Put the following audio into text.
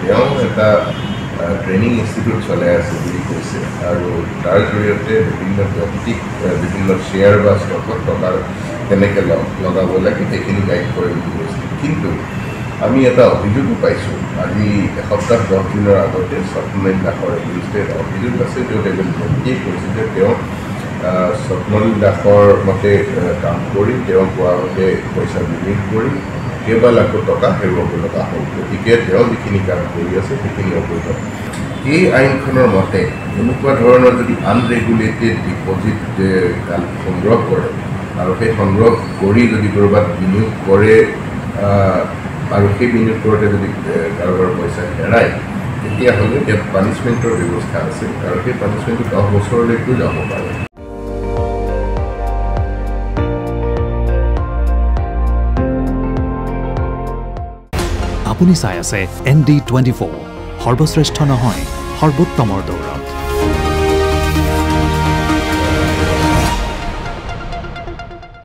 তেওঁ এটা training institute চলাই আছে বুলি কৈছে আৰু তাৰ জৰিয়তে বিভিন্ন ব্যক্তিক বিভিন্ন শ্বেয়াৰ বা ষ্টকত টকা কেনেকৈ লগাব লাগে সেইখিনি গাইড কৰে বুলি কৈছে। কিন্তু আমি এটা অভিযোগো পাইছোঁ আজি এসপ্তাহ 10 দিনৰ আগতে স্বপ্নলীল দাসৰ বিৰুদ্ধে এটা অভিযোগ আছে য'ত এজন ব্যক্তিয়ে কৈছে যে তেওঁ স্বপ্নলীল দাসৰ মতে কাম কৰি তেওঁ কোৱা মতে পইচা বিনিয়োগ কৰি কেইবা লাখো টকা হেৰুৱাব লগা হ'ল। গতিকে তেওঁ যিখিনি কাম কৰি আছে সেইখিনি অবৈধ। এই আইনখনৰ মতে এনেকুৱা ধৰণৰ যদি আনৰেগুলেটেড ডিপজিট সংগ্ৰহ কৰে আৰু সেই সংগ্ৰহ কৰি যদি ক'ৰবাত বিনিয়োগ কৰে আৰু সেই বিনিয়োগ কৰোঁতে যদি কাৰোবাৰ পইচা হেৰায় তেতিয়াহ'লে ইয়াত পানিছমেণ্টৰ ব্যৱস্থা আছে আৰু সেই পানিছমেণ্টটো 10 বছৰলৈকেও যাব পাৰে। আপুনি চাই আছে ND24 সৰ্বশ্ৰেষ্ঠ নহয় সৰ্বোত্তমৰ দৌৰ।